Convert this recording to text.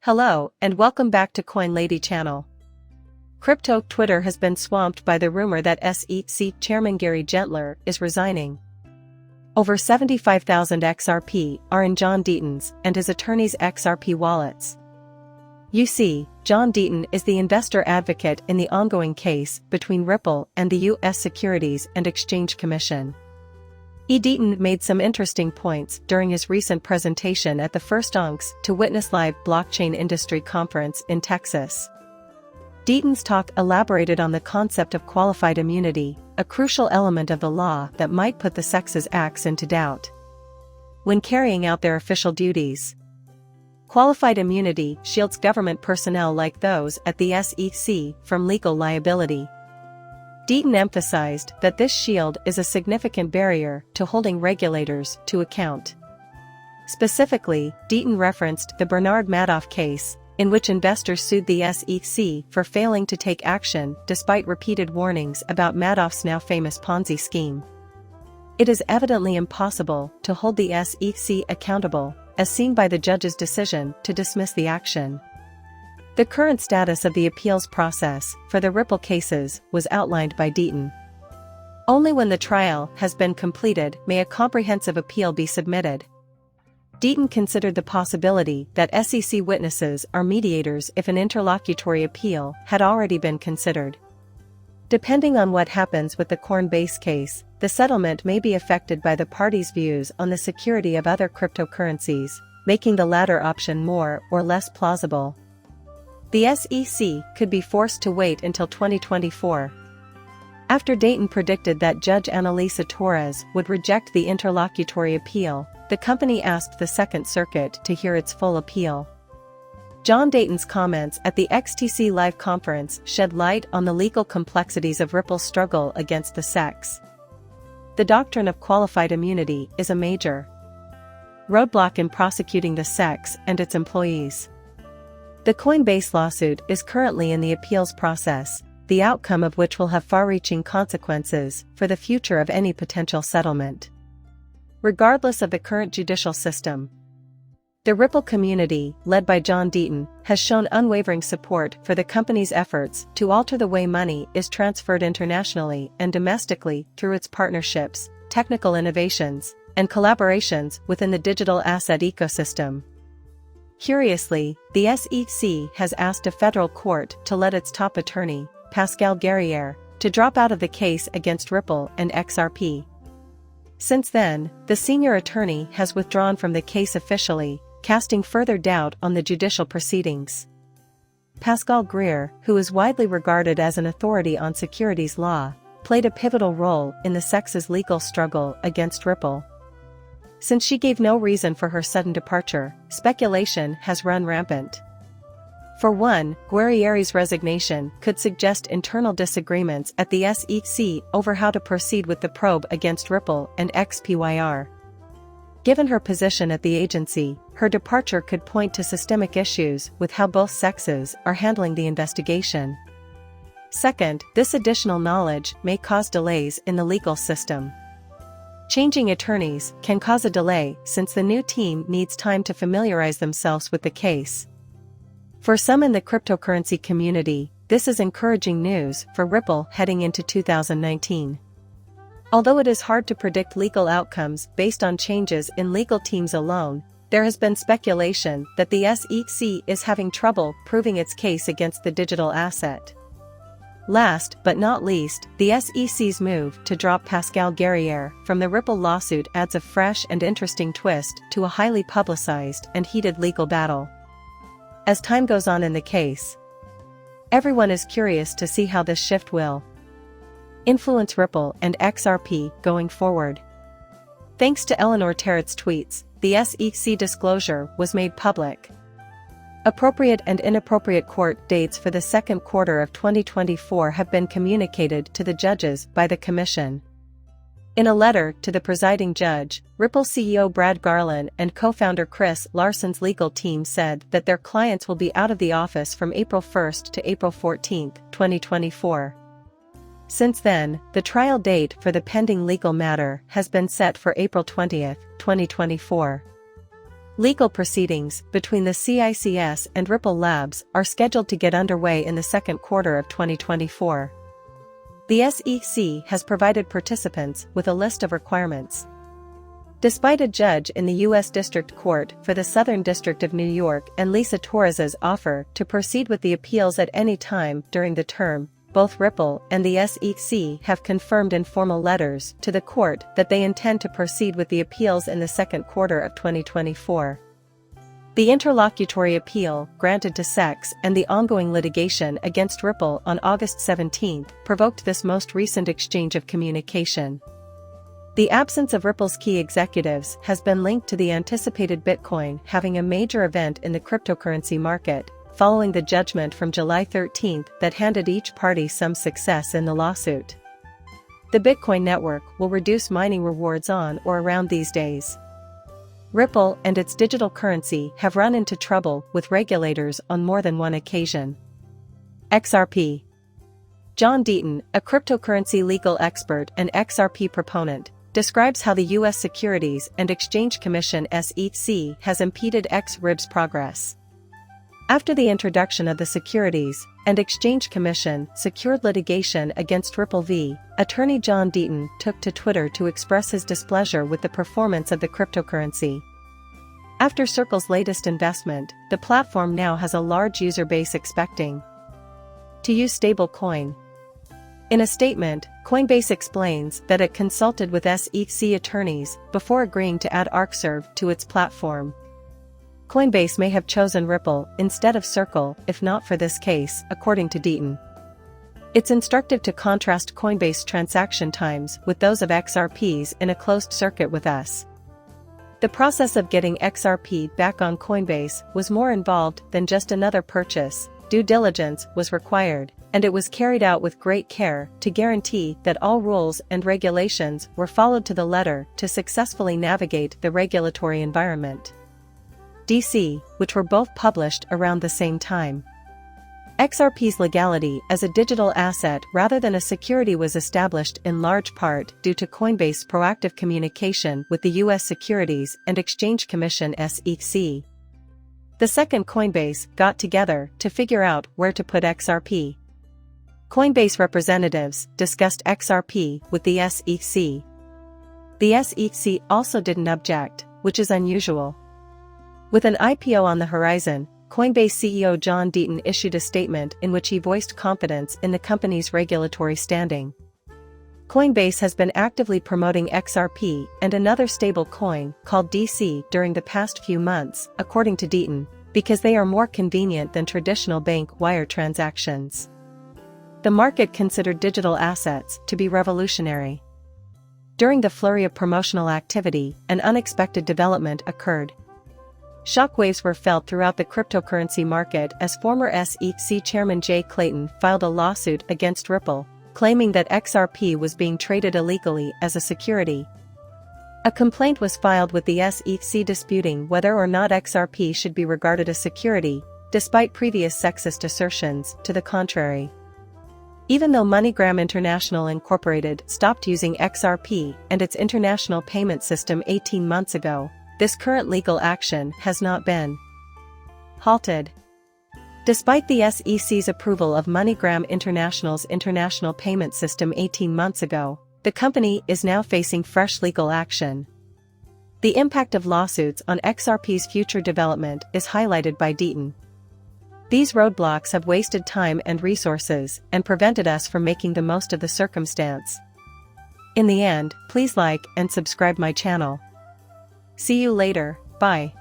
Hello, and welcome back to Coin Lady channel. Crypto Twitter has been swamped by the rumor that SEC Chairman Gary Gensler is resigning. Over 75,000 XRP are in John Deaton's and his attorney's XRP wallets. You see, John Deaton is the investor advocate in the ongoing case between Ripple and the U.S. Securities and Exchange Commission. Deaton made some interesting points during his recent presentation at the first ONCS to Witness Live blockchain industry conference in Texas. Deaton's talk elaborated on the concept of qualified immunity, a crucial element of the law that might put the SEC's acts into doubt when carrying out their official duties. Qualified immunity shields government personnel like those at the SEC from legal liability. Deaton emphasized that this shield is a significant barrier to holding regulators to account. Specifically, Deaton referenced the Bernard Madoff case, in which investors sued the SEC for failing to take action despite repeated warnings about Madoff's now famous Ponzi scheme. It is evidently impossible to hold the SEC accountable, as seen by the judge's decision to dismiss the action. The current status of the appeals process for the Ripple cases was outlined by Deaton. Only when the trial has been completed may a comprehensive appeal be submitted. Deaton considered the possibility that SEC witnesses are mediators if an interlocutory appeal had already been considered. Depending on what happens with the Coinbase case, the settlement may be affected by the parties' views on the security of other cryptocurrencies, making the latter option more or less plausible. The SEC could be forced to wait until 2024. After Deaton predicted that Judge Annalisa Torres would reject the interlocutory appeal, the company asked the Second Circuit to hear its full appeal. John Deaton's comments at the XTC Live conference shed light on the legal complexities of Ripple's struggle against the SEC. The doctrine of qualified immunity is a major roadblock in prosecuting the SEC and its employees. The Coinbase lawsuit is currently in the appeals process, the outcome of which will have far-reaching consequences for the future of any potential settlement. Regardless of the current judicial system, the Ripple community, led by John Deaton, has shown unwavering support for the company's efforts to alter the way money is transferred internationally and domestically through its partnerships, technical innovations, and collaborations within the digital asset ecosystem. Curiously, the SEC has asked a federal court to let its top attorney, Pascal Guerriere, to drop out of the case against Ripple and XRP. Since then, the senior attorney has withdrawn from the case officially, casting further doubt on the judicial proceedings. Pascal Guerriere, who is widely regarded as an authority on securities law, played a pivotal role in the SEC's legal struggle against Ripple. Since she gave no reason for her sudden departure, speculation has run rampant. For one, Guerriere's resignation could suggest internal disagreements at the SEC over how to proceed with the probe against Ripple and XPYR. Given her position at the agency, her departure could point to systemic issues with how both sexes are handling the investigation. Second, this additional knowledge may cause delays in the legal system. Changing attorneys can cause a delay since the new team needs time to familiarize themselves with the case. For some in the cryptocurrency community, this is encouraging news for Ripple heading into 2019. Although it is hard to predict legal outcomes based on changes in legal teams alone, there has been speculation that the SEC is having trouble proving its case against the digital asset. Last but not least, the SEC's move to drop Pascal Guerriere from the Ripple lawsuit adds a fresh and interesting twist to a highly publicized and heated legal battle. As time goes on in the case, everyone is curious to see how this shift will influence Ripple and XRP going forward. Thanks to Eleanor Terrett's tweets, the SEC disclosure was made public. Appropriate and inappropriate court dates for the second quarter of 2024 have been communicated to the judges by the Commission. In a letter to the presiding judge, Ripple CEO Brad Garlin and co-founder Chris Larson's legal team said that their clients will be out of the office from April 1 to April 14, 2024. Since then, the trial date for the pending legal matter has been set for April 20, 2024. Legal proceedings between the CICS and Ripple Labs are scheduled to get underway in the second quarter of 2024. The SEC has provided participants with a list of requirements. Despite a judge in the U.S. District Court for the Southern District of New York and Lisa Torres's offer to proceed with the appeals at any time during the term, both Ripple and the SEC have confirmed in formal letters to the court that they intend to proceed with the appeals in the second quarter of 2024. The interlocutory appeal granted to SEC and the ongoing litigation against Ripple on August 17 provoked this most recent exchange of communication. The absence of Ripple's key executives has been linked to the anticipated Bitcoin having a major event in the cryptocurrency market, following the judgment from July 13 that handed each party some success in the lawsuit. The Bitcoin network will reduce mining rewards on or around these days. Ripple and its digital currency have run into trouble with regulators on more than one occasion. XRP. John Deaton, a cryptocurrency legal expert and XRP proponent, describes how the U.S. Securities and Exchange Commission (SEC) has impeded Xrp's progress. After the introduction of the Securities and Exchange Commission secured litigation against Ripple v. Attorney John Deaton took to Twitter to express his displeasure with the performance of the cryptocurrency. After Circle's latest investment, the platform now has a large user base expecting to use stablecoin. In a statement, Coinbase explains that it consulted with SEC attorneys before agreeing to add Xrp to its platform. Coinbase may have chosen Ripple instead of Circle if not for this case, according to Deaton. It's instructive to contrast Coinbase transaction times with those of XRP's in a closed circuit with us. The process of getting XRP back on Coinbase was more involved than just another purchase. Due diligence was required, and it was carried out with great care to guarantee that all rules and regulations were followed to the letter to successfully navigate the regulatory environment. DC, which were both published around the same time. XRP's legality as a digital asset rather than a security was established in large part due to Coinbase's proactive communication with the U.S. Securities and Exchange Commission (SEC). The second Coinbase got together to figure out where to put XRP. Coinbase representatives discussed XRP with the SEC. The SEC also didn't object, which is unusual. With an IPO on the horizon, Coinbase CEO John Deaton issued a statement in which he voiced confidence in the company's regulatory standing. Coinbase has been actively promoting XRP and another stable coin called DC during the past few months, according to Deaton, because they are more convenient than traditional bank wire transactions. The market considered digital assets to be revolutionary. During the flurry of promotional activity, an unexpected development occurred. Shockwaves were felt throughout the cryptocurrency market as former SEC Chairman Jay Clayton filed a lawsuit against Ripple, claiming that XRP was being traded illegally as a security. A complaint was filed with the SEC disputing whether or not XRP should be regarded as security, despite previous sexist assertions to the contrary. Even though MoneyGram International Incorporated stopped using XRP and its international payment system 18 months ago, this current legal action has not been halted. Despite the SEC's approval of MoneyGram International's international payment system 18 months ago, the company is now facing fresh legal action. The impact of lawsuits on XRP's future development is highlighted by Deaton. These roadblocks have wasted time and resources and prevented us from making the most of the circumstance. In the end, please like and subscribe my channel. See you later, bye.